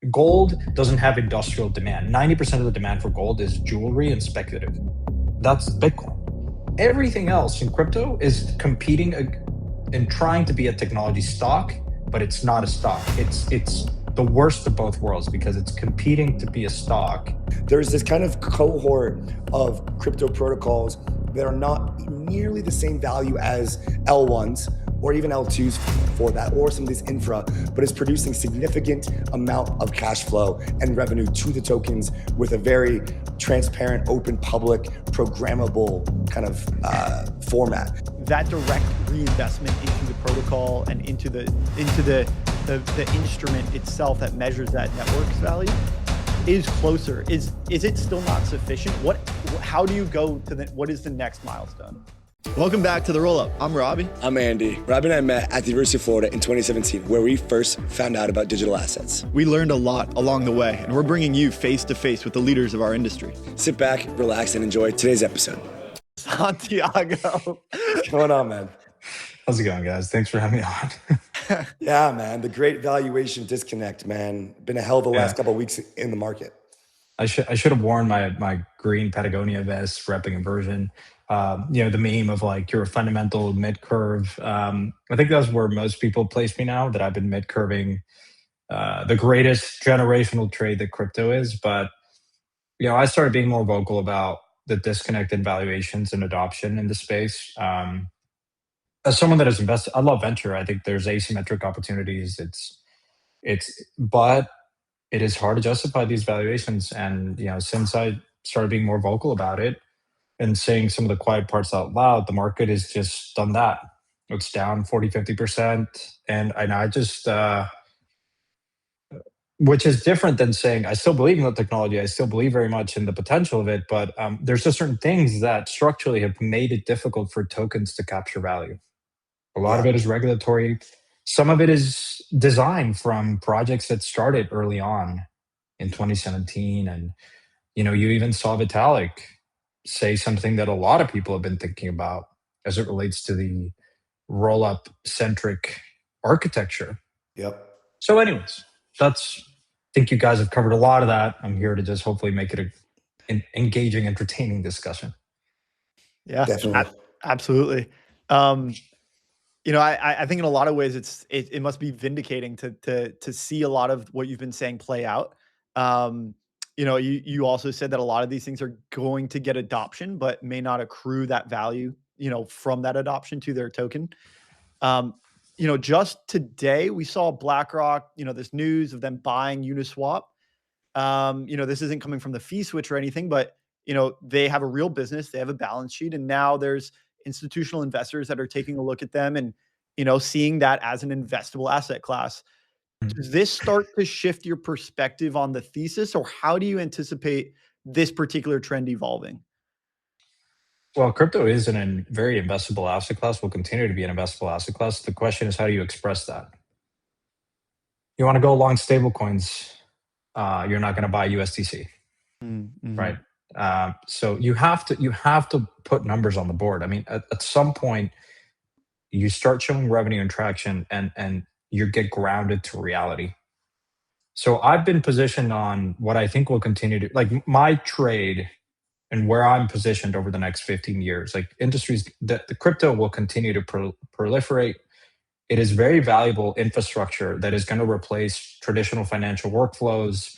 Gold doesn't have industrial demand. 90% of the demand for gold is jewelry and speculative. That's Bitcoin. Everything else in crypto is competing and trying to be a technology stock, but it's not a stock. It's the worst of both worlds because it's competing to be a stock. There's this kind of cohort of crypto protocols that are not nearly the same value as L1s or even L2s for that, or some of this infra, but it's producing significant amount of cash flow and revenue to the tokens with a very transparent, open, public, programmable kind of format. That direct reinvestment into the protocol and into the instrument itself that measures that network's value is closer. Is it still not sufficient? How do you go to what is the next milestone? Welcome back to the Rollup. I'm Robbie. I'm Andy. Robbie and I met at the University of Florida in 2017, where we first found out about digital assets. We learned a lot along the way, and we're bringing you face to face with the leaders of our industry. Sit back, relax, and enjoy today's episode. Santiago. What's going on, man? How's it going, guys? Thanks for having me on. Yeah, man. The great valuation disconnect, man. Been a hell of a last couple of weeks in the market. I should have worn my green Patagonia vest repping inversion. The meme of like you're a fundamental mid curve. I think that's where most people place me now. That I've been mid curving the greatest generational trade that crypto is. But I started being more vocal about the disconnect in valuations and adoption in the space. As someone that has invested, I love venture. I think there's asymmetric opportunities. But it is hard to justify these valuations. And since I started being more vocal about it and saying some of the quiet parts out loud, the market has just done that. It's down 40-50%. And I just which is different than saying I still believe in the technology. I still believe very much in the potential of it. But there's just certain things that structurally have made it difficult for tokens to capture value. A lot of it is regulatory. Some of it is design from projects that started early on in 2017. And, you even saw Vitalik say something that a lot of people have been thinking about as it relates to the Rollup centric architecture. Yep. So anyways, I think you guys have covered a lot of that. I'm here to just hopefully make it an engaging, entertaining discussion. Yeah, definitely. Absolutely. I think in a lot of ways it must be vindicating to see a lot of what you've been saying play out. You also said that a lot of these things are going to get adoption, but may not accrue that value, from that adoption to their token. Just today we saw BlackRock, this news of them buying Uniswap. This isn't coming from the fee switch or anything, but they have a real business, they have a balance sheet, and now there's institutional investors that are taking a look at them and, seeing that as an investable asset class. Does this start to shift your perspective on the thesis, or how do you anticipate this particular trend evolving? Well, crypto is a very investable asset class, will continue to be an investable asset class. The question is, how do you express that? You want to go long stablecoins, you're not going to buy USDC, right? So you have to put numbers on the board. I mean, at some point, you start showing revenue and traction, and you get grounded to reality. So I've been positioned on what I think will continue to, like, my trade and where I'm positioned over the next 15 years. Like, industries that the crypto will continue to proliferate. It is very valuable infrastructure that is going to replace traditional financial workflows.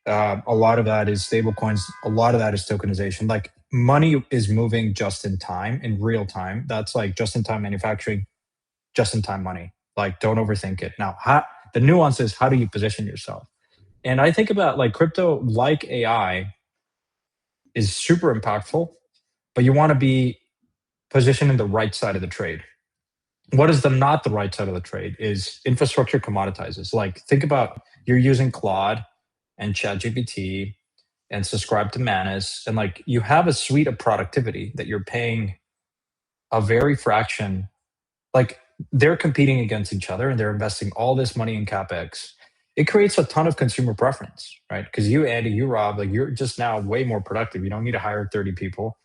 A lot of that is stablecoins. A lot of that is tokenization. Like, money is moving just in time, in real time. That's like just in time manufacturing, just in time money. Like, don't overthink it. Now, the nuance is, how do you position yourself? And I think about, like, crypto, like AI, is super impactful, but you want to be positioned in the right side of the trade. What is not the right side of the trade is infrastructure commoditizes. Like, think about, you're using Claude and ChatGPT and subscribe to Manus, and like, you have a suite of productivity that you're paying a very fraction. Like, they're competing against each other and they're investing all this money in CapEx. It creates a ton of consumer preference, right? Because you, Andy, you, Rob, like, you're just now way more productive. You don't need to hire 30 people.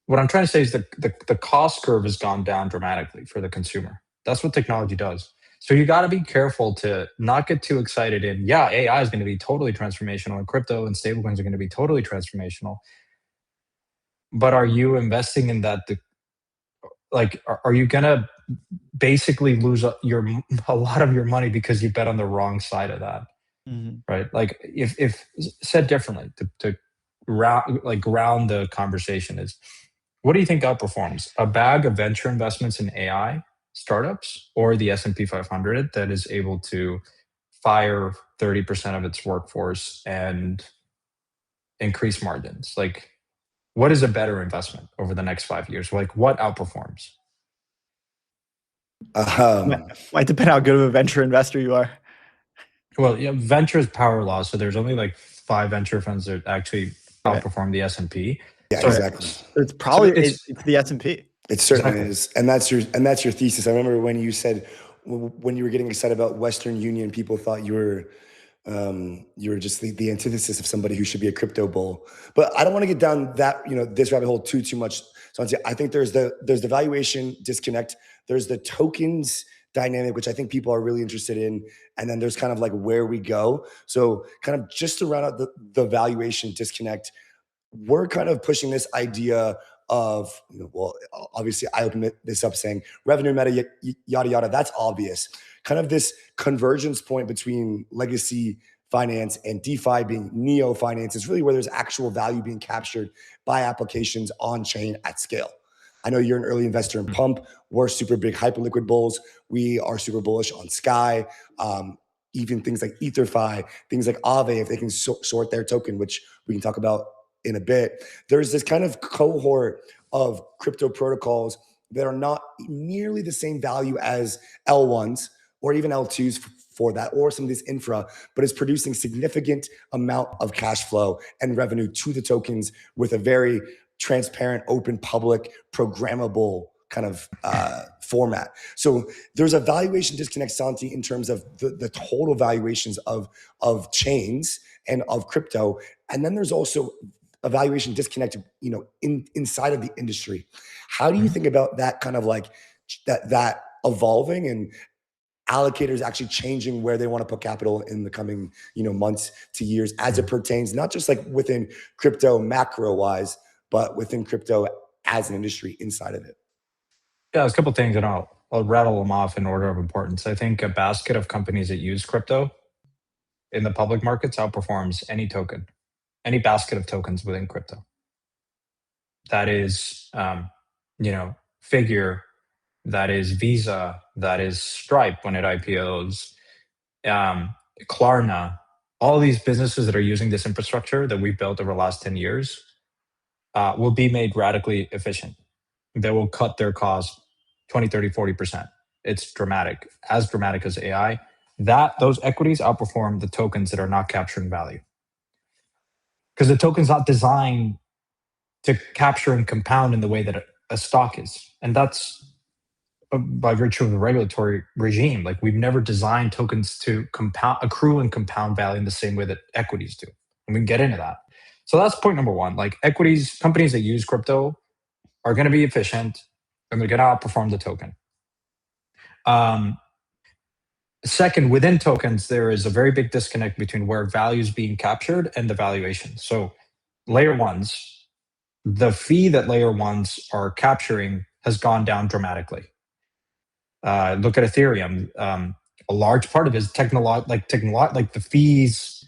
What I'm trying to say is that the cost curve has gone down dramatically for the consumer. That's what technology does. So you got to be careful to not get too excited in, yeah, AI is going to be totally transformational and crypto and stablecoins are going to be totally transformational. But are you investing in that? Like, are you going to basically lose a lot of your money because you bet on the wrong side of that? Right? Like, if said differently, to ground the conversation is, what do you think outperforms? A bag of venture investments in AI startups, or the S&P 500 that is able to fire 30% of its workforce and increase margins? Like, what is a better investment over the next 5 years? Like, what outperforms? Might depend how good of a venture investor you are. Well, yeah, venture is power law, so there's only like 5 venture funds that actually outperform the S&P. Yeah, So exactly. It's probably it's the S&P. It certainly is, and that's your thesis. I remember when you said, when you were getting excited about Western Union, people thought you were just the antithesis of somebody who should be a crypto bull. But I don't want to get down that this rabbit hole too much. So I think there's the valuation disconnect. There's the tokens dynamic, which I think people are really interested in, and then there's kind of like where we go. So kind of just to round out the valuation disconnect, we're kind of pushing this idea of, well, obviously I opened this up saying revenue meta, yada, yada. That's obvious. Kind of this convergence point between legacy finance and DeFi being neo finance is really where there's actual value being captured by applications on chain at scale. I know you're an early investor in Pump. We're super big Hyperliquid bulls. We are super bullish on Sky. Even things like EtherFi, things like Aave, if they can sort their token, which we can talk about in a bit. There's this kind of cohort of crypto protocols that are not nearly the same value as L1s or even L2s for that, or some of this infra, but is producing significant amount of cash flow and revenue to the tokens with a very transparent, open, public, programmable kind of format. So there's a valuation disconnect, Santi, in terms of the total valuations of chains and of crypto. And then there's also a valuation disconnect, inside of the industry. How do you think about that kind of like that evolving and allocators actually changing where they want to put capital in the coming, months to years as it pertains, not just like within crypto macro wise, but within crypto as an industry inside of it? Yeah, there's a couple of things, and I'll rattle them off in order of importance. I think a basket of companies that use crypto in the public markets outperforms any token, any basket of tokens within crypto. That is, Figure, that is Visa, that is Stripe when it IPOs, Klarna, all these businesses that are using this infrastructure that we've built over the last 10 years will be made radically efficient. They will cut their costs 20, 30, 40%. It's dramatic, as dramatic as AI. Those equities outperform the tokens that are not capturing value. Because the token's not designed to capture and compound in the way that a stock is. And that's by virtue of the regulatory regime. Like, we've never designed tokens to accrue and compound value in the same way that equities do. And we can get into that. So that's point number one. Like, equities, companies that use crypto are going to be efficient and they're going to outperform the token. Second, within tokens, there is a very big disconnect between where value is being captured and the valuation. So layer ones, the fee that layer ones are capturing has gone down dramatically. Look at Ethereum. A large part of it is like the fees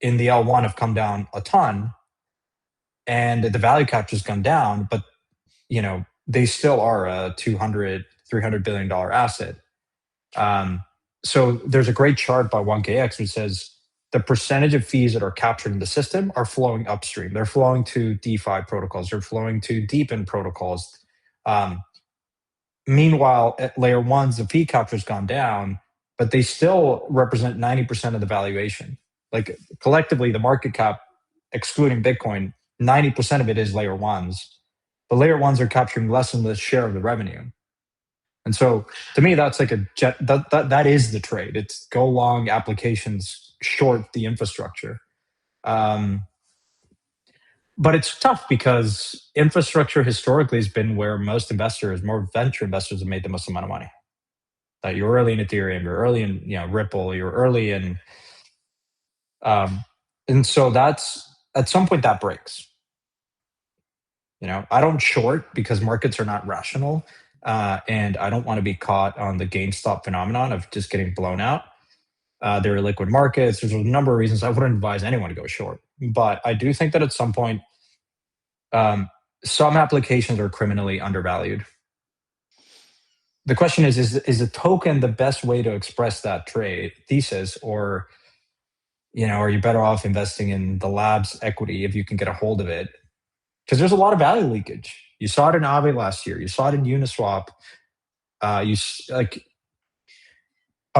in the L1 have come down a ton, and the value capture has gone down, but they still are a $200-300 billion asset. So there's a great chart by 1KX which says the percentage of fees that are captured in the system are flowing upstream. They're flowing to DeFi protocols. They're flowing to deepen protocols. Meanwhile, at layer ones, the fee capture has gone down, but they still represent 90% of the valuation. Like, collectively, the market cap, excluding Bitcoin, 90% of it is layer ones. The layer ones are capturing less than the share of the revenue. And so, to me, that's like that is the trade. It's go long applications, short the infrastructure. But it's tough because infrastructure historically has been where most venture investors have made the most amount of money. that you're early in Ethereum, you're early in Ripple, you're early in, and so that's at some point that breaks. I don't short because markets are not rational, and I don't want to be caught on the GameStop phenomenon of just getting blown out. There are liquid markets. There's a number of reasons I wouldn't advise anyone to go short, but I do think that at some point, some applications are criminally undervalued. The question is a token the best way to express that trade thesis, or are you better off investing in the lab's equity if you can get a hold of it? Because there's a lot of value leakage. You saw it in Aave last year. You saw it in Uniswap. I'm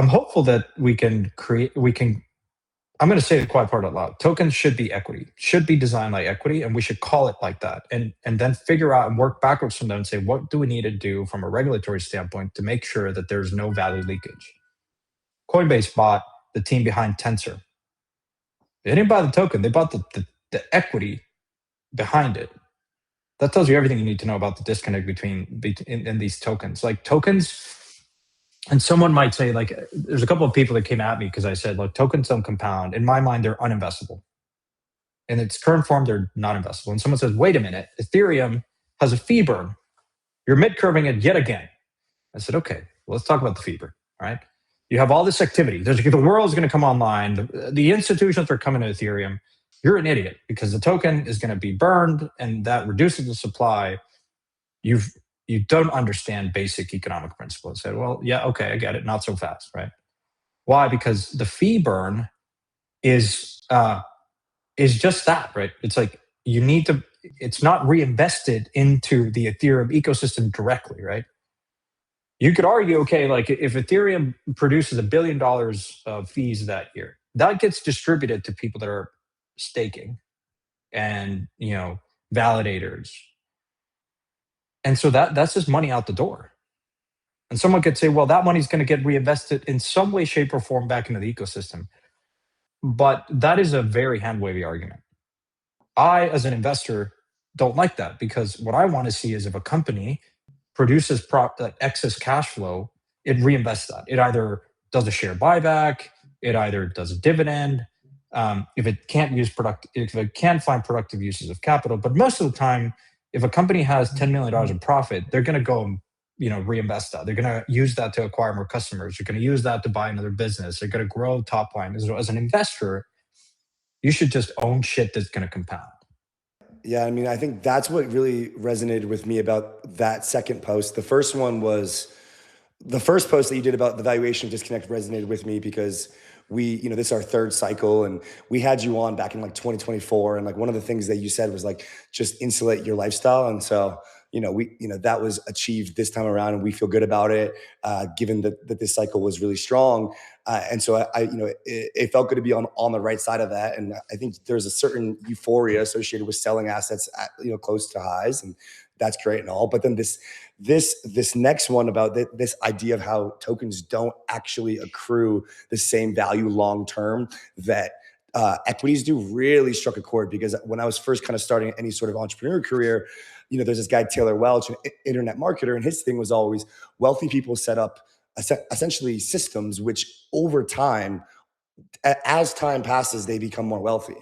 hopeful that we can. I'm going to say the quiet part out loud. Tokens should be equity, should be designed like equity, and we should call it like that. And then figure out and work backwards from them and say, what do we need to do from a regulatory standpoint to make sure that there's no value leakage? Coinbase bought the team behind Tensor. They didn't buy the token. They bought the equity behind it. That tells you everything you need to know about the disconnect between these tokens. Like tokens, and someone might say, like, there's a couple of people that came at me because I said, look, tokens don't compound. In my mind, they're uninvestable. In its current form, they're not investable. And someone says, wait a minute, Ethereum has a fee burn. You're mid-curving it yet again. I said, okay, well, let's talk about the fee burn, right? You have all this activity. The world's going to come online. The institutions are coming to Ethereum. You're an idiot because the token is going to be burned and that reduces the supply. You don't understand basic economic principles. I said, well, yeah, okay, I get it. Not so fast, right? Why? Because the fee burn is just that, right? It's like it's not reinvested into the Ethereum ecosystem directly, right? You could argue, okay, like if Ethereum produces $1 billion of fees that year, that gets distributed to people that are staking and validators, and so that's just money out the door. And someone could say, well, that money's going to get reinvested in some way, shape, or form back into the ecosystem. But that is a very hand-wavy argument. I, as an investor, don't like that, because what I want to see is if a company produces excess cash flow, it reinvests that. It either does a share buyback, it either does a dividend, if it can't find productive uses of capital. But most of the time, if a company has $10 million in profit, they're going to go reinvest that. They're going to use that to acquire more customers. They're going to use that to buy another business. They're going to grow top line. As an investor, you should just own shit that's going to compound. Yeah, I mean, I think that's what really resonated with me about that second post. The first post that you did about the valuation disconnect resonated with me because this is our third cycle, and we had you on back in like 2024. And like one of the things that you said was like, just insulate your lifestyle. And so, that was achieved this time around, and we feel good about it, given that this cycle was really strong. And so it felt good to be on the right side of that. And I think there's a certain euphoria associated with selling assets at, close to highs, and that's great and all. But then this next one about this idea of how tokens don't actually accrue the same value long term that equities do really struck a chord, because when I was first kind of starting any sort of entrepreneur career, there's this guy, Taylor Welch, an internet marketer, and his thing was always wealthy people set up essentially systems which over time, as time passes, they become more wealthy.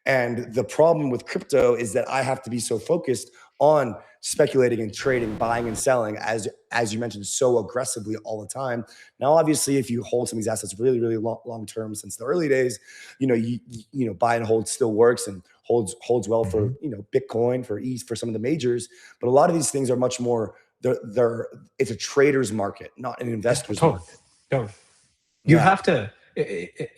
And the problem with crypto is that I have to be so focused on speculating and trading, buying and selling, as you mentioned, so aggressively all the time. Now, obviously, if you hold some of these assets really, really long term since the early days, you buy and hold still works and holds well for Bitcoin, for ETH, for some of the majors. But a lot of these things are much more. It's a trader's market, not an investor's market. You have to.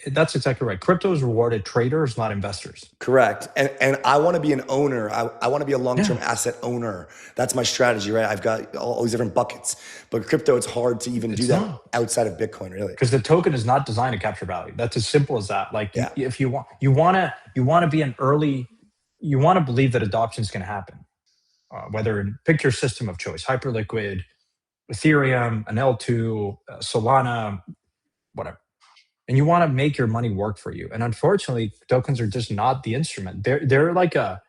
That's exactly right. Crypto is rewarded traders, not investors. Correct. And I want to be an owner. I want to be a long-term asset owner. That's my strategy, right? I've got all these different buckets. But crypto, it's hard to even do that outside of Bitcoin, really. Because the token is not designed to capture value. That's as simple as that. Like if you want to be an early, you want to believe that adoption is going to happen. Whether pick your system of choice, Hyperliquid, Ethereum, an L2, Solana, whatever. And you want to make your money work for you. And unfortunately, tokens are just not the instrument. They're like I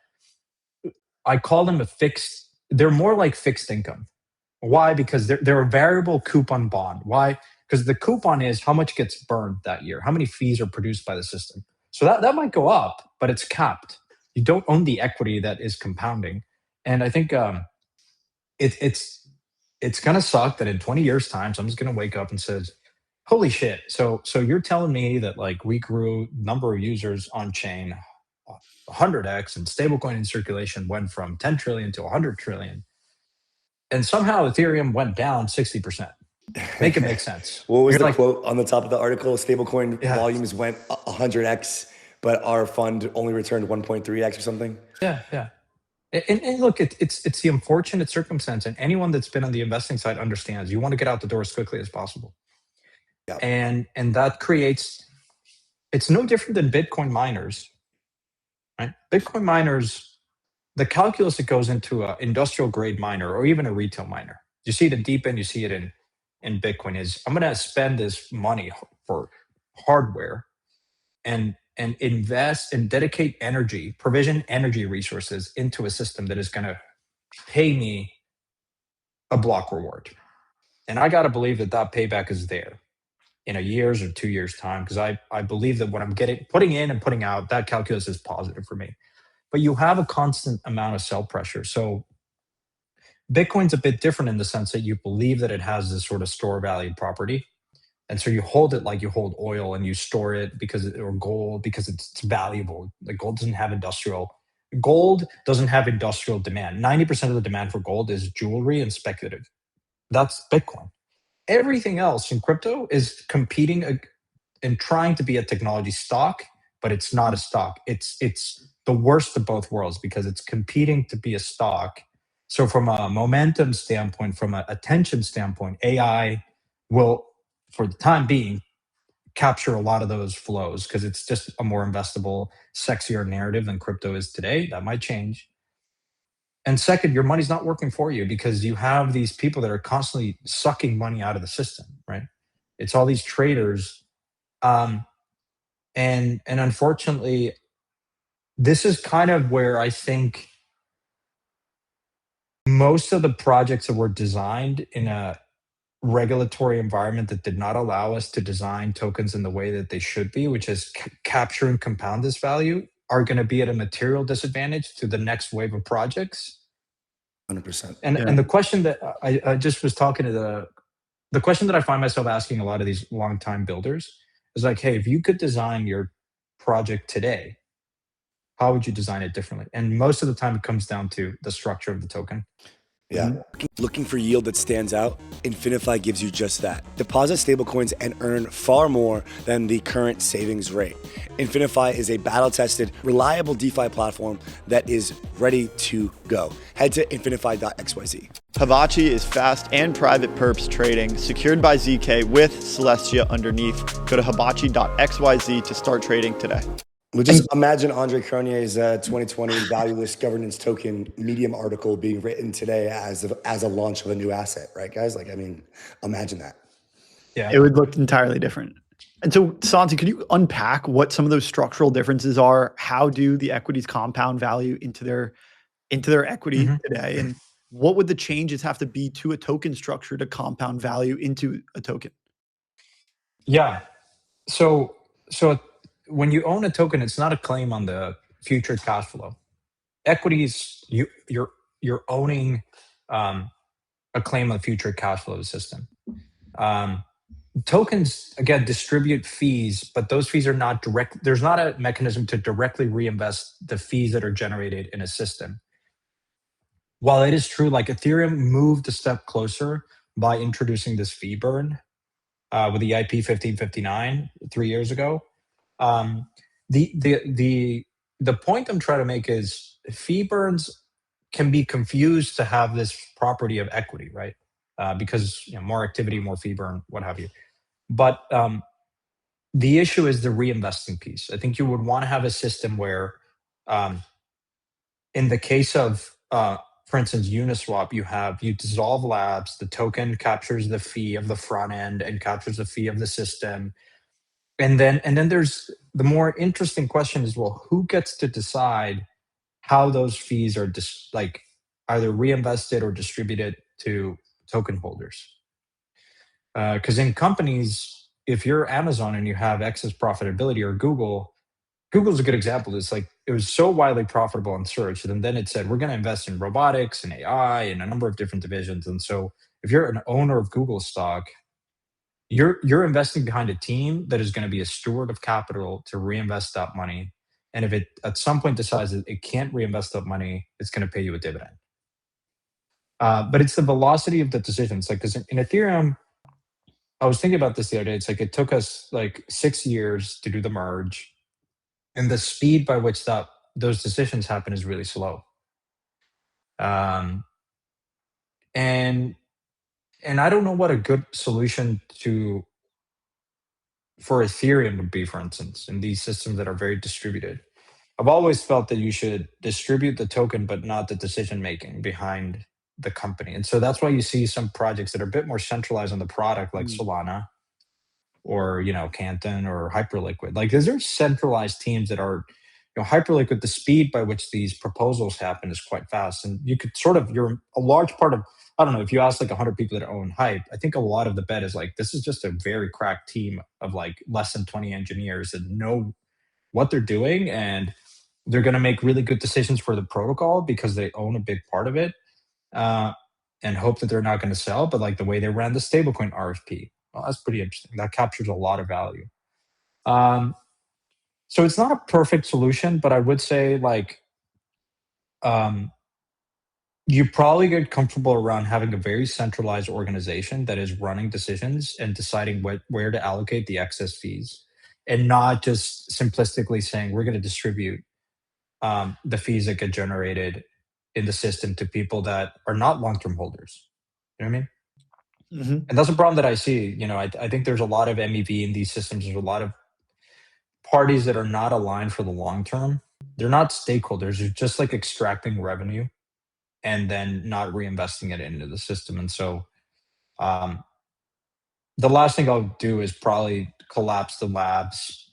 call them they're more like fixed income. Why? Because they're a variable coupon bond. Why? because the coupon is how much gets burned that year, how many fees are produced by the system. So that might go up, but it's capped. You don't own the equity that is compounding. And I think it's gonna suck that in 20 years time, someone's gonna wake up and says, holy shit. So you're telling me that like we grew number of users on chain 100x, and stablecoin in circulation went from 10 trillion to 100 trillion, and somehow Ethereum went down 60%. Make it make sense. What was You're the like, quote on the top of the article? Stablecoin Yeah. volumes went 100x, but our fund only returned 1.3x or something. Yeah. And look, it's the unfortunate circumstance, and anyone that's been on the investing side understands you want to get out the door as quickly as possible. Yeah. And that creates, it's no different than Bitcoin miners, right? Bitcoin miners, the calculus that goes into an industrial grade miner or even a retail miner, you see it in deep end, you see it in Bitcoin, is I'm going to spend this money for hardware and invest and dedicate energy, provision energy resources into a system that is going to pay me a block reward. And I got to believe that payback is there in a year's or 2 years time, because I believe that what I'm putting in and putting out, that calculus is positive for me. But you have a constant amount of sell pressure. So Bitcoin's a bit different in the sense that you believe that it has this sort of store value property. And so you hold it like you hold oil, and you store it or gold because it's valuable. Like gold doesn't have industrial demand. 90% of the demand for gold is jewelry and speculative. That's Bitcoin. Everything else in crypto is competing and trying to be a technology stock, but it's not a stock. It's the worst of both worlds because it's competing to be a stock. So from a momentum standpoint, from an attention standpoint, AI will, for the time being, capture a lot of those flows because it's just a more investable, sexier narrative than crypto is today. That might change. And second, your money's not working for you because you have these people that are constantly sucking money out of the system, right? It's all these traders. And unfortunately, this is kind of where I think most of the projects that were designed in a regulatory environment that did not allow us to design tokens in the way that they should be, which is capture and compound this value, are going to be at a material disadvantage to the next wave of projects. 100%. And the question that I just was talking to the question that I find myself asking a lot of these longtime builders is like, hey, if you could design your project today, how would you design it differently? And most of the time it comes down to the structure of the token. Yeah. Looking for yield that stands out? infiniFi gives you just that. Deposit stablecoins and earn far more than the current savings rate. infiniFi is a battle-tested, reliable DeFi platform that is ready to go. Head to infinifi.xyz. Hibachi is fast and private perps trading, secured by ZK with Celestia underneath. Go to hibachi.xyz to start trading today. Well, just imagine Andre Cronier's 2020 valueless governance token Medium article being written today as a launch of a new asset, right, guys? Like, I mean, imagine that. Yeah, it would look entirely different. And so, Santi, could you unpack what some of those structural differences are? How do the equities compound value into their equity today? And what would the changes have to be to a token structure to compound value into a token? Yeah. So when you own a token, it's not a claim on the future cash flow. Equities, you're owning a claim on the future cash flow of the system. Tokens, again, distribute fees, but those fees are not direct. There's not a mechanism to directly reinvest the fees that are generated in a system. While it is true, like Ethereum moved a step closer by introducing this fee burn with the IP 1559 3 years ago. The point I'm trying to make is fee burns can be confused to have this property of equity, right? Because more activity, more fee burn, what have you. But the issue is the reinvesting piece. I think you would want to have a system where, in the case of, for instance, Uniswap, you dissolve labs, the token captures the fee of the front end and captures the fee of the system. And then there's the more interesting question is, well, who gets to decide how those fees are either reinvested or distributed to token holders? Because in companies, if you're Amazon and you have excess profitability, or Google's a good example. It's like it was so widely profitable in search, and then it said we're going to invest in robotics and AI and a number of different divisions. And so, if you're an owner of Google stock, you're investing behind a team that is going to be a steward of capital to reinvest that money. And if it at some point decides that it can't reinvest that money, it's going to pay you a dividend. But it's the velocity of the decisions. Like, because in Ethereum, I was thinking about this the other day. It's like it took us like 6 years to do the merge, and the speed by which those decisions happen is really slow. Um, and I don't know what a good solution for Ethereum would be, for instance, in these systems that are very distributed. I've always felt that you should distribute the token, but not the decision making behind the company. And so that's why you see some projects that are a bit more centralized on the product, like Solana, or Canton, or Hyperliquid. Like, these are centralized teams that are, Hyperliquid. The speed by which these proposals happen is quite fast, and you could you're a large part of. I don't know, if you ask like 100 people that own Hype, I think a lot of the bet is like, this is just a very cracked team of like less than 20 engineers that know what they're doing, and they're going to make really good decisions for the protocol because they own a big part of it, and hope that they're not going to sell. But like the way they ran the stablecoin RFP, well, that's pretty interesting. That captures a lot of value. So it's not a perfect solution, but I would say like, you probably get comfortable around having a very centralized organization that is running decisions and deciding where to allocate the excess fees, and not just simplistically saying we're going to distribute the fees that get generated in the system to people that are not long-term holders. You know what I mean? Mm-hmm. And that's a problem that I see. I think there's a lot of MEV in these systems. There's a lot of parties that are not aligned for the long term. They're not stakeholders. They're just like extracting revenue and then not reinvesting it into the system. And so the last thing I'll do is probably collapse the labs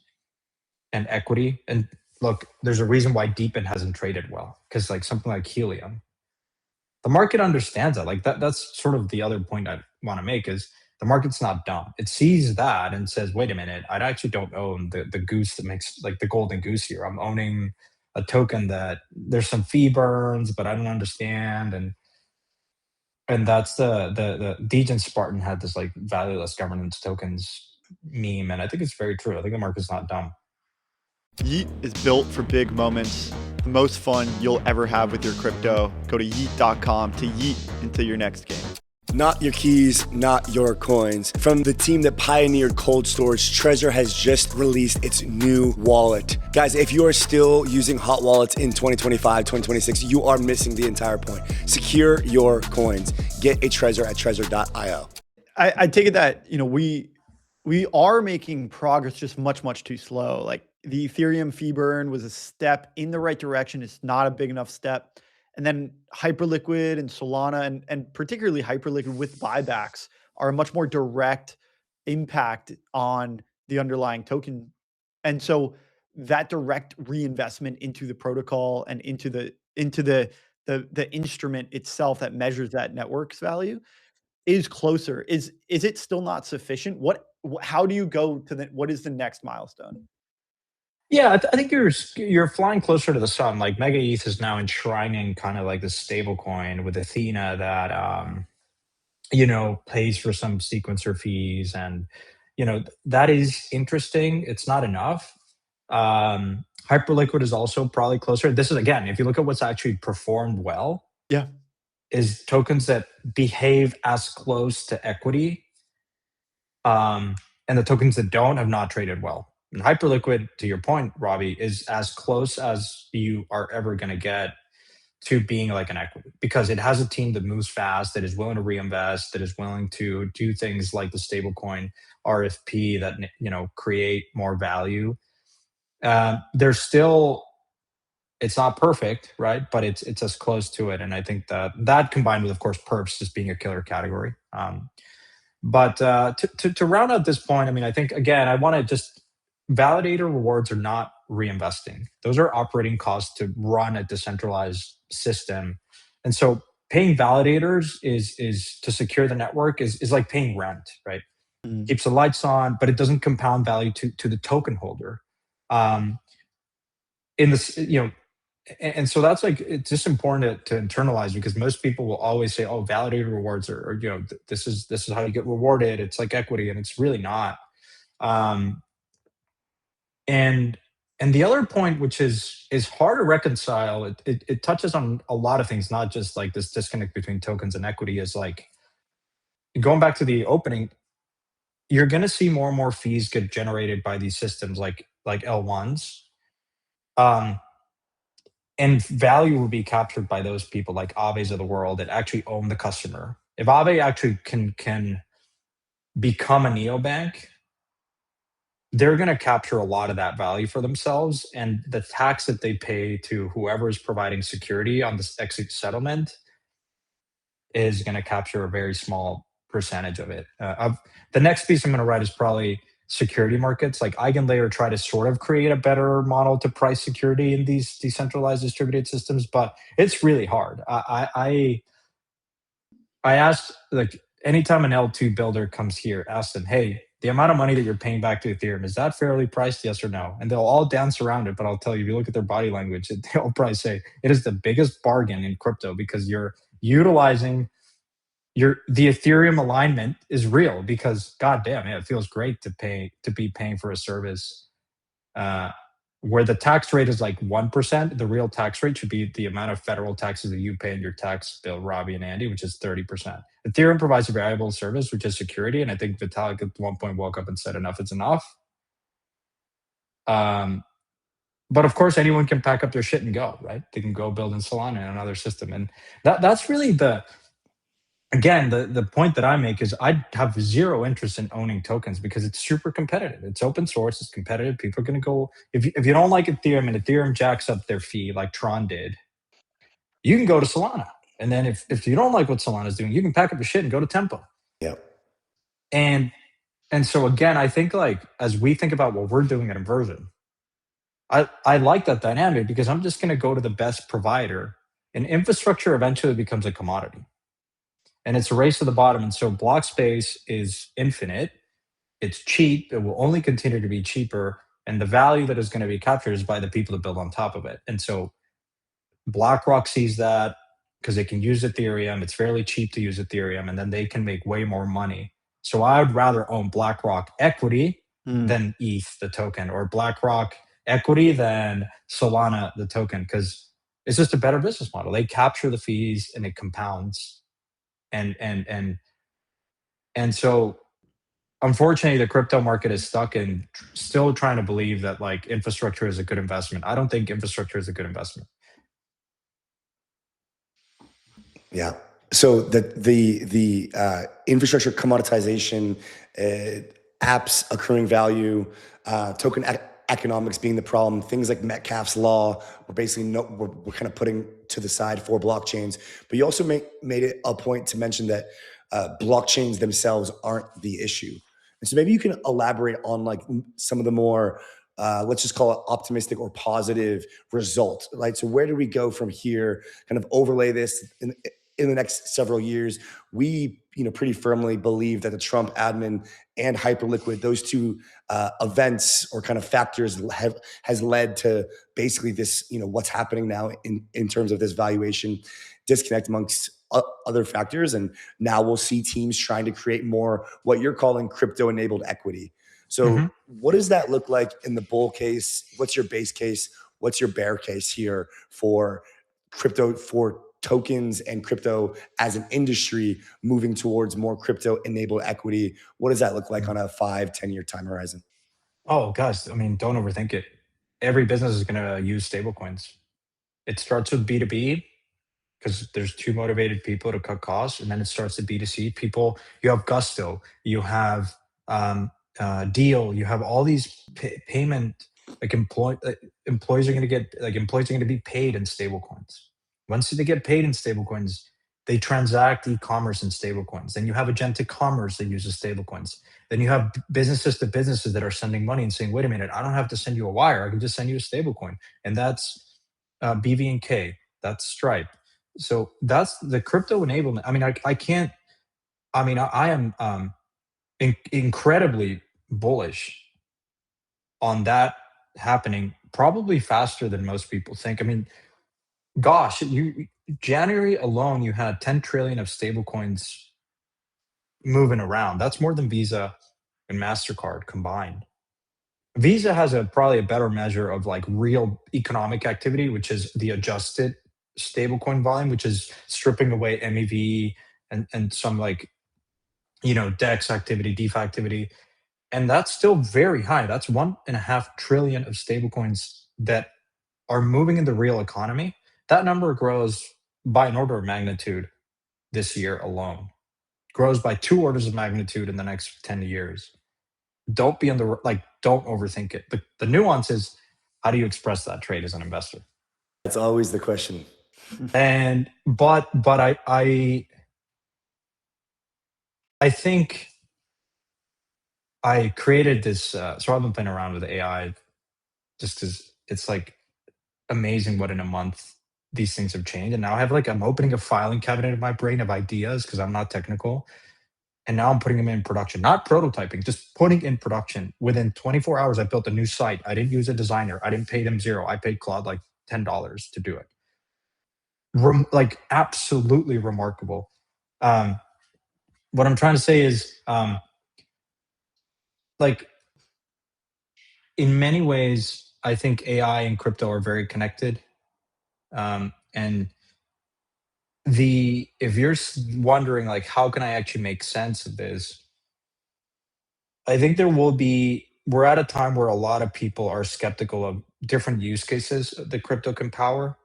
and equity. And look, there's a reason why Deepin hasn't traded well, because like something like Helium, the market understands that. Like that's sort of the other point I want to make is the market's not dumb. It sees that and says, wait a minute, I actually don't own the goose that makes like the golden goose here. I'm owning a token that there's some fee burns, but I don't understand. And that's the Degen Spartan had this like valueless governance tokens meme, and I think it's very true. I think the market's not dumb. YEET is built for big moments. The most fun you'll ever have with your crypto. Go to yeet.com to yeet into your next game. Not your keys, not your coins. From the team that pioneered cold storage, Trezor has just released its new wallet. Guys, if you are still using hot wallets in 2025, 2026, you are missing the entire point. Secure your coins. Get a Trezor at trezor.io. I take it that, we are making progress, just much too slow. Like the Ethereum fee burn was a step in the right direction. It's not a big enough step. And then Hyperliquid and Solana, and particularly Hyperliquid with buybacks, are a much more direct impact on the underlying token. And so that direct reinvestment into the protocol and into the instrument itself that measures that network's value is closer. Is it still not sufficient? How do you go to what is the next milestone? Yeah, I think you're flying closer to the sun. Like Mega ETH is now enshrining kind of like the stable coin with Athena that pays for some sequencer fees, and that is interesting. It's not enough. Hyperliquid is also probably closer. This is, again, if you look at what's actually performed well, Yeah, is tokens that behave as close to equity, and the tokens that don't have not traded well. And Hyperliquid, to your point, Robbie, is as close as you are ever going to get to being like an equity, because it has a team that moves fast, that is willing to reinvest, that is willing to do things like the stablecoin RFP that create more value. There's still, it's not perfect, right? But it's as close to it, and I think that combined with, of course, Perps just being a killer category. But to round out this point, I mean, I think again, I want to just validator rewards are not reinvesting. Those are operating costs to run a decentralized system. And so paying validators is to secure the network is like paying rent, right? Keeps the lights on, but it doesn't compound value to the token holder. In this, and so that's like, it's just important to internalize, because most people will always say, oh, validator rewards or this is how you get rewarded. It's like equity, and it's really not. And the other point, which is hard to reconcile, it touches on a lot of things, not just like this disconnect between tokens and equity, is like, going back to the opening, you're going to see more and more fees get generated by these systems like L1s. And value will be captured by those people like Aave's of the world that actually own the customer. If Aave actually can become a neobank, they're going to capture a lot of that value for themselves, and the tax that they pay to whoever is providing security on this exit settlement is going to capture a very small percentage of it. The next piece I'm going to write is probably security markets. Like Eigenlayer try to sort of create a better model to price security in these decentralized distributed systems, but it's really hard. I asked, like, anytime an L2 builder comes here, ask them, hey, the amount of money that you're paying back to Ethereum, is that fairly priced, yes or no? And they'll all dance around it, but I'll tell you, if you look at their body language, they'll probably say it is the biggest bargain in crypto, because you're utilizing the Ethereum alignment is real, because goddamn, it feels great to be paying for a service where the tax rate is like 1%. The real tax rate should be the amount of federal taxes that you pay in your tax bill, Robbie and Andy, which is 30%. Ethereum provides a valuable service, which is security, and I think Vitalik at one point woke up and said enough is enough. But of course, anyone can pack up their shit and go, right? They can go build in Solana and another system, and that's really Again, the point that I make is I have zero interest in owning tokens, because it's super competitive. It's open source, it's competitive. People are going to go, if you don't like Ethereum and Ethereum jacks up their fee like Tron did, you can go to Solana. And then if you don't like what Solana is doing, you can pack up your shit and go to Tempo. Yeah. And so again, I think, like, as we think about what we're doing at Inversion, I like that dynamic, because I'm just going to go to the best provider, and infrastructure eventually becomes a commodity. And it's a race to the bottom. And so block space is infinite. It's cheap. It will only continue to be cheaper. And the value that is going to be captured is by the people that build on top of it. And so BlackRock sees that, because they can use Ethereum. It's fairly cheap to use Ethereum, and then they can make way more money. So I would rather own BlackRock equity than ETH, the token, or BlackRock equity than Solana, the token, because it's just a better business model. They capture the fees and it compounds. And so unfortunately, the crypto market is stuck in still trying to believe that, like, infrastructure is a good investment. I don't think infrastructure is a good investment. Yeah. So the infrastructure commoditization, apps accruing value, token economics being the problem, things like Metcalfe's law, we're basically we're kind of putting to the side for blockchains. But you also made it a point to mention that blockchains themselves aren't the issue. And so maybe you can elaborate on, like, some of the more, let's just call it optimistic or positive results, right? So where do we go from here? Kind of overlay this in the next several years. We, pretty firmly believe that the Trump admin and Hyperliquid, those two events or kind of factors has led to basically this, what's happening now in terms of this valuation disconnect amongst other factors. And now we'll see teams trying to create more what you're calling crypto-enabled equity. So what does that look like in the bull case? What's your base case? What's your bear case here for crypto, for tokens and crypto as an industry moving towards more crypto-enabled equity? What does that look like on a 5-10 year time horizon? Oh, guys, I mean, don't overthink it. Every business is going to use stablecoins. It starts with B2B, because there's too motivated people to cut costs, and then it starts at B2C. People, you have Gusto, you have Deal, you have all these payment, like employees are going to be paid in stablecoins. Once they get paid in stablecoins, they transact e-commerce in stablecoins. Then you have agentic commerce that uses stablecoins. Then you have businesses to businesses that are sending money and saying, wait a minute, I don't have to send you a wire. I can just send you a stablecoin. And that's BVNK, that's Stripe. So that's the crypto enablement. I mean, I can't. I mean, I am incredibly bullish on that happening, probably faster than most people think. I mean, gosh, January alone, you had 10 trillion of stablecoins moving around. That's more than Visa and MasterCard combined. Visa has probably a better measure of like real economic activity, which is the adjusted stablecoin volume, which is stripping away MEV and some like, DEX activity, DeFi activity. And that's still very high. That's 1.5 trillion of stablecoins that are moving in the real economy. That number grows by an order of magnitude this year alone. Grows by 2 orders of magnitude in the next 10 years. Don't overthink it. The nuance is, how do you express that trade as an investor? That's always the question. And but I think I created this. So I've been playing around with AI just because it's like amazing what in a month these things have changed. And now I'm opening a filing cabinet in my brain of ideas because I'm not technical. And now I'm putting them in production, not prototyping, just putting in production. Within 24 hours, I built a new site. I didn't use a designer. I didn't pay them zero. I paid Claude like $10 to do it. Absolutely remarkable. What I'm trying to say is, in many ways, I think AI and crypto are very connected. And if you're wondering how can I actually make sense of this, I think we're at a time where a lot of people are skeptical of different use cases that crypto can power.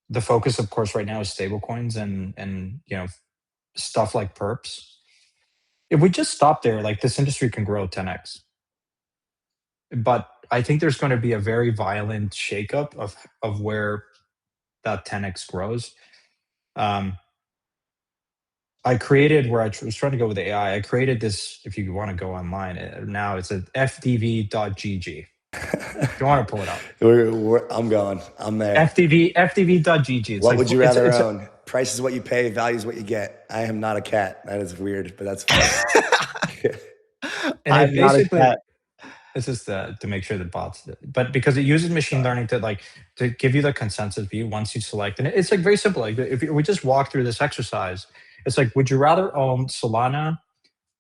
The focus, of course, right now is stablecoins and stuff like perps. If we just stop there, this industry can grow 10x. But I think there's going to be a very violent shakeup of where that 10x grows. I created, where I was trying to go with AI, I created this, if you want to go online, now it's at fdv.gg. If you want to pull it up. I'm going. I'm there. fdv.gg. What would you rather own? Price is what you pay, value is what you get. I am not a cat. That is weird, but that's fun. I'm not a cat. It's just to make sure the bots, but because it uses machine learning to give you the consensus view once you select, and it's very simple. If we just walk through this exercise, it's would you rather own Solana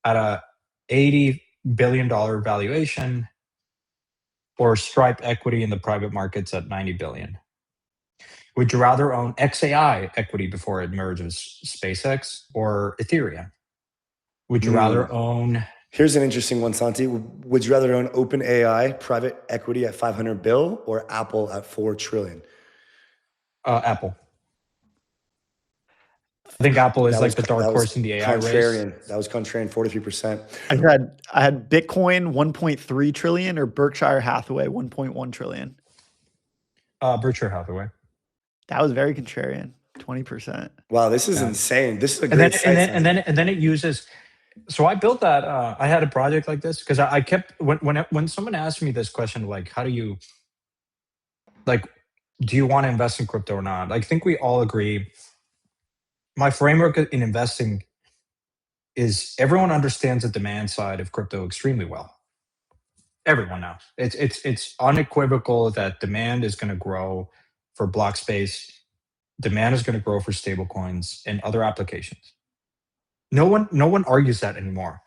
at a $80 billion valuation or Stripe equity in the private markets at 90 billion? Would you rather own XAI equity before it merges SpaceX or Ethereum? Would you rather own... Here's an interesting one, Santi. Would you rather own OpenAI private equity at 500 bill or Apple at 4 trillion? Apple. I think Apple is the dark horse in the AI contrarian. race. That was contrarian, 43%. I had Bitcoin 1.3 trillion or Berkshire Hathaway 1.1 trillion. Berkshire Hathaway. That was very contrarian, 20%. Wow, this is insane. This is a great site. And then it uses. So I built that. I had a project like this because I kept when someone asked me this question, how do you do you want to invest in crypto or not? I think we all agree. My framework in investing is everyone understands the demand side of crypto extremely well. Everyone knows it's unequivocal that demand is going to grow for block space. Demand is going to grow for stablecoins and other applications. No one argues that anymore.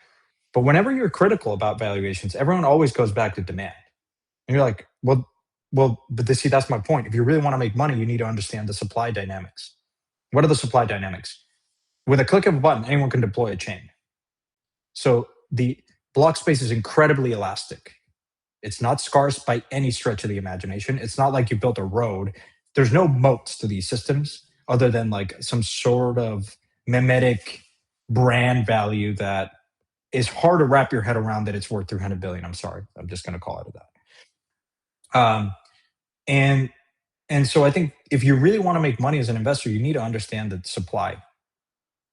But whenever you're critical about valuations, everyone always goes back to demand. And you're like, well, but see, that's my point. If you really want to make money, you need to understand the supply dynamics. What are the supply dynamics? With a click of a button, anyone can deploy a chain. So the block space is incredibly elastic. It's not scarce by any stretch of the imagination. It's not like you built a road. There's no moats to these systems other than some sort of mimetic brand value that is hard to wrap your head around, that it's worth 300 billion. I'm sorry. I'm just going to call it that. And so I think if you really want to make money as an investor, you need to understand the supply,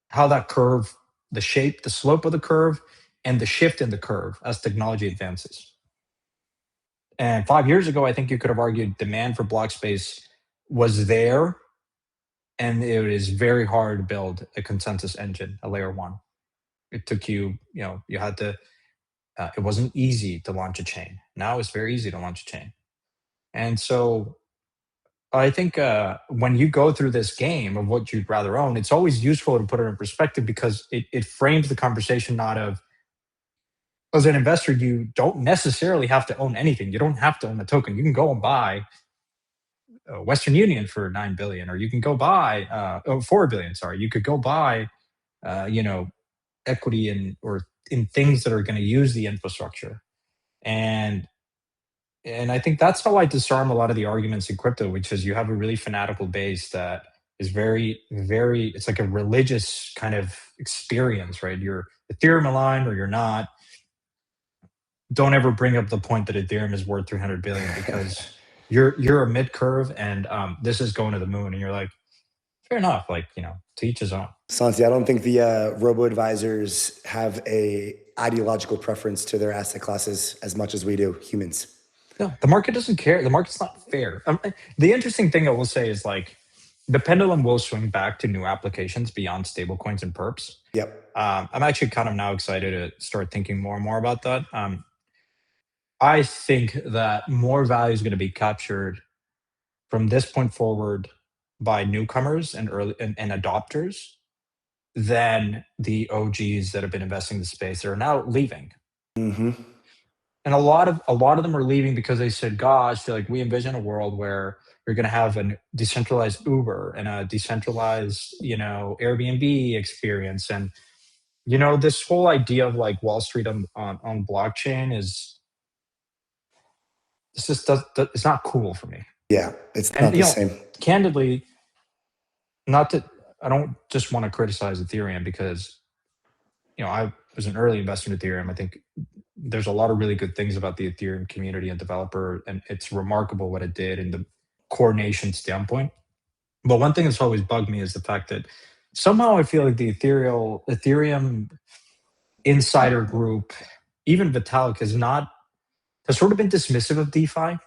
how that curve, the shape, the slope of the curve, and the shift in the curve as technology advances. And 5 years ago, I think you could have argued demand for block space was there And it is very hard to build a consensus engine, a layer one. It took you, you had to, it wasn't easy to launch a chain. Now it's very easy to launch a chain. And so I think when you go through this game of what you'd rather own, it's always useful to put it in perspective because it frames the conversation not of, as an investor, you don't necessarily have to own anything. You don't have to own a token. You can go and buy Western Union for $9 billion, or you can go buy $4 billion. Sorry, you could go buy, equity in things that are going to use the infrastructure, and I think that's how I disarm a lot of the arguments in crypto, which is you have a really fanatical base that is very, very. It's like a religious kind of experience, right? You're Ethereum aligned or you're not. Don't ever bring up the point that Ethereum is worth 300 billion because you're a mid curve and this is going to the moon, and you're like, fair enough, like to each his own. Santi, I don't think the robo advisors have a ideological preference to their asset classes as much as we do humans. No, the market doesn't care. The market's not fair. The interesting thing I will say is like the pendulum will swing back to new applications beyond stablecoins and perps. Yep. I'm actually kind of now excited to start thinking more and more about that. I think that more value is going to be captured from this point forward by newcomers and early and adopters than the OGs that have been investing in the space that are now leaving. Mm-hmm. And a lot of them are leaving because they said, "Gosh, like we envision a world where you're going to have a decentralized Uber and a decentralized, Airbnb experience." And this whole idea of like Wall Street on blockchain is it's not cool for me. Yeah, it's not the same. Candidly, not that I don't just want to criticize Ethereum because I was an early investor in Ethereum. I think there's a lot of really good things about the Ethereum community and developer, and it's remarkable what it did in the coordination standpoint. But one thing that's always bugged me is the fact that somehow I feel like the Ethereum insider group, even Vitalik, has sort of been dismissive of DeFi.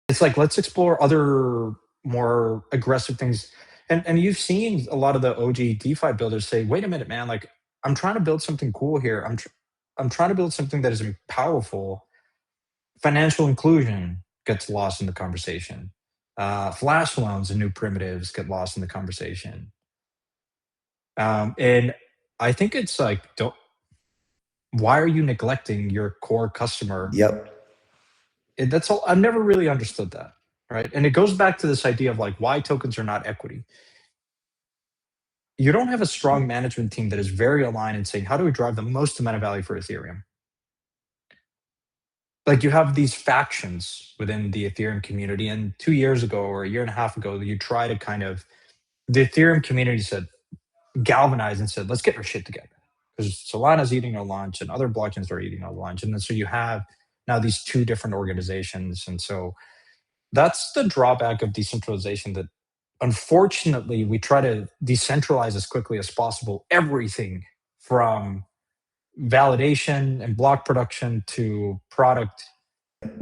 It's like, let's explore other more aggressive things. And you've seen a lot of the OG DeFi builders say, wait a minute, man, like I'm trying to build something cool here. I'm trying to build something that is powerful. Financial inclusion gets lost in the conversation. Flash loans and new primitives get lost in the conversation. And I think it's like, why are you neglecting your core customer? Yep. That's all. I've never really understood that, right? And it goes back to this idea of like why tokens are not equity. You don't have a strong management team that is very aligned in saying, how do we drive the most amount of value for Ethereum? Like you have these factions within the Ethereum community, and 2 years ago or a year and a half ago, you try to the Ethereum community said, galvanized and said, let's get our shit together. Because Solana's eating our lunch and other blockchains are eating our lunch. And then so you have now these two different organizations. And so that's the drawback of decentralization, that unfortunately we try to decentralize as quickly as possible everything from validation and block production to product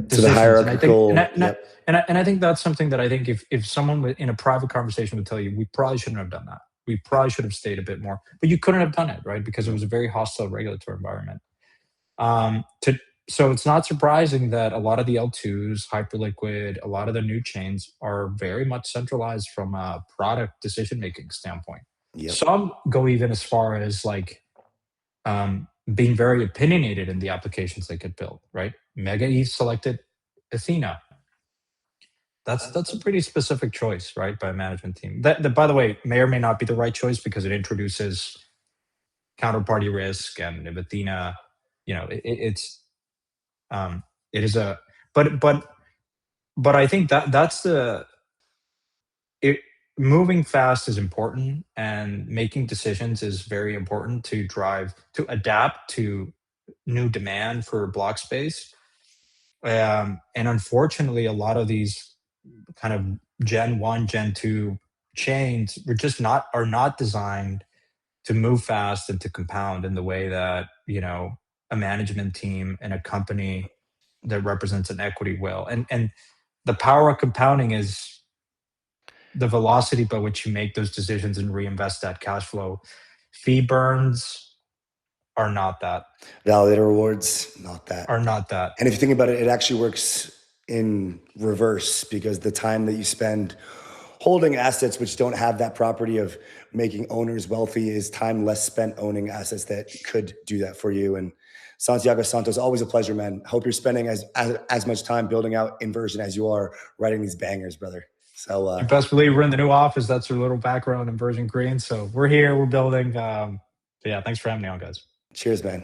to the hierarchical. And I think that's something that I think if someone in a private conversation would tell you, we probably shouldn't have done that. We probably should have stayed a bit more, but you couldn't have done it, right? Because it was a very hostile regulatory environment. So it's not surprising that a lot of the L2s, Hyperliquid, a lot of the new chains are very much centralized from a product decision-making standpoint. Yep. Some go even as far as like being very opinionated in the applications they get built, right? Mega ETH selected Athena. That's a pretty specific choice, right, by a management team. That, by the way, may or may not be the right choice because it introduces counterparty risk, and if Athena, it is a, but I think that's moving fast is important, and making decisions is very important to adapt to new demand for block space. And unfortunately, a lot of these kind of Gen 1, Gen 2 chains are not designed to move fast and to compound in the way that, a management team and a company that represents an equity will. And the power of compounding is the velocity by which you make those decisions and reinvest that cash flow. Fee burns are not that. Validator rewards, not that. Are not that. And if you think about it, it actually works in reverse, because the time that you spend holding assets which don't have that property of making owners wealthy is time less spent owning assets that could do that for you. And Santiago Santos, always a pleasure, man. Hope you're spending as much time building out inversion as you are writing these bangers, brother. So you best believe we're in the new office. That's our little background in Inversion Green. So we're here, we're building. Yeah, thanks for having me on, guys. Cheers, man.